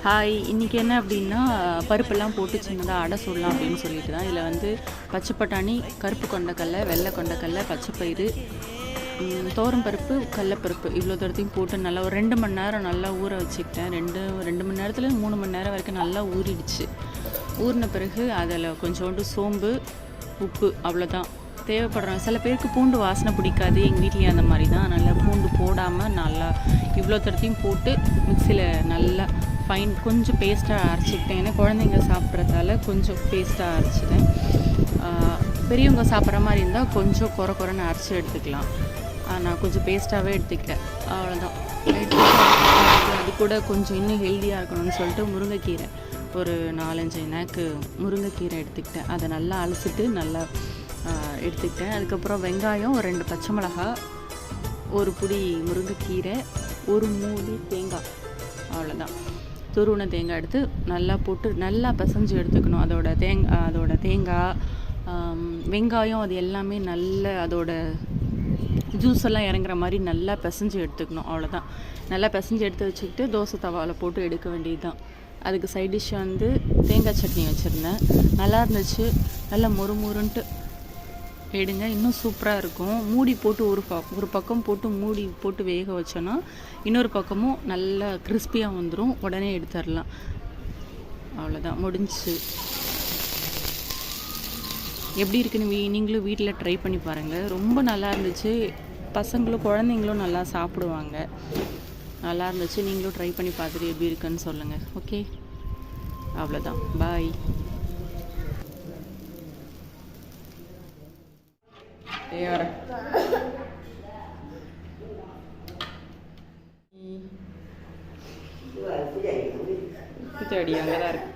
Hi, இன்றைக்கி என்ன அப்படின்னா பருப்பெல்லாம் போட்டு சின்னதாக அடை சுடலாம் அப்படின்னு சொல்லிட்டு தான். இதில் வந்து பச்சை பட்டாணி, கருப்பு கொண்டக்கடலை, வெள்ளை கொண்டக்கடலை, பச்சைப்பயிறு, துவரம் பருப்பு, கடலப்பருப்பு இவ்வளோ தூரத்தையும் போட்டு நல்லா ஒரு 2 மணி நேரம் நல்லா ஊற வச்சுக்கிட்டேன். 2 மணி நேரத்தில் 3 மணி நேரம் வரைக்கும் நல்லா ஊறிடுச்சு. ஊறின பிறகு அதில் கொஞ்சோண்டு சோம்பு, உப்பு அவ்வளோதான் தேவைப்படுறோம். சில பேருக்கு பூண்டு வாசனை பிடிக்காது, எங்கள் வீட்லேயும் அந்த மாதிரி தான். நல்லா பூண்டு போடாமல் நல்லா இவ்வளோ தரத்தையும் போட்டு மிக்சியில் நல்லா ஃபைன் கொஞ்சம் பேஸ்ட்டாக அரைச்சிக்கிட்டேன். ஏன்னா குழந்தைங்க சாப்பிட்றதால கொஞ்சம் பேஸ்ட்டாக அரைச்சிட்டேன். பெரியவங்க சாப்பிட்ற மாதிரி இருந்தால் கொஞ்சம் குறைன்னு அரைச்சி எடுத்துக்கலாம். நான் கொஞ்சம் பேஸ்ட்டாகவே எடுத்துக்கிட்டேன். அவ்வளோதான். அது கூட கொஞ்சம் இன்னும் ஹெல்த்தியாக இருக்கணும்னு சொல்லிட்டு முருங்கைக்கீரை ஒரு 4-5 நாக்கு முருங்கைக்கீரை எடுத்துக்கிட்டேன். அதை நல்லா அலசிட்டு நல்லா எடுத்துக்கிட்டேன். அதுக்கப்புறம் வெங்காயம், 2 பச்சை மிளகாய், ஒரு புடி முருங்கைக்கீரை, ஒரு மூடி தேங்காய், அவ்வளோதான். துருவின தேங்காய் எடுத்து நல்லா போட்டு நல்லா பிசைஞ்சு எடுத்துக்கணும். அதோட தேங்காய், வெங்காயம் அது எல்லாமே நல்ல அதோட ஜூஸ் எல்லாம் இறங்குற மாதிரி நல்லா பிசைஞ்சு எடுத்துக்கணும். அவ்வளோதான். நல்லா பிசைஞ்சு எடுத்து வச்சுக்கிட்டு தோசை தவாவில் போட்டு எடுக்க வேண்டியது தான். அதுக்கு சைட் டிஷ் வந்து தேங்காய் சட்னி வச்சுருந்தேன். நல்லா இருந்துச்சு. நல்லா மொறுன்ட்டு எடுங்க, இன்னும் சூப்பராக இருக்கும். மூடி போட்டு ஒரு பக்கம் போட்டு மூடி போட்டு வேக வச்சோன்னா இன்னொரு பக்கமும் நல்லா கிறிஸ்பியாக வந்துடும். உடனே எடுத்துடலாம். அவ்வளோதான், முடிஞ்சிச்சு. எப்படி இருக்குன்னு நீங்களும் வீட்டில் ட்ரை பண்ணி பாருங்கள். ரொம்ப நல்லா இருந்துச்சு. பசங்களும் குழந்தைங்களும் நல்லா சாப்பிடுவாங்க. நல்லா இருந்துச்சு. நீங்களும் ட்ரை பண்ணி பார்த்துட்டு எப்படி இருக்குன்னு சொல்லுங்கள். ஓகே, அவ்வளோதான். பாய். அங்கே தான் இருக்கு.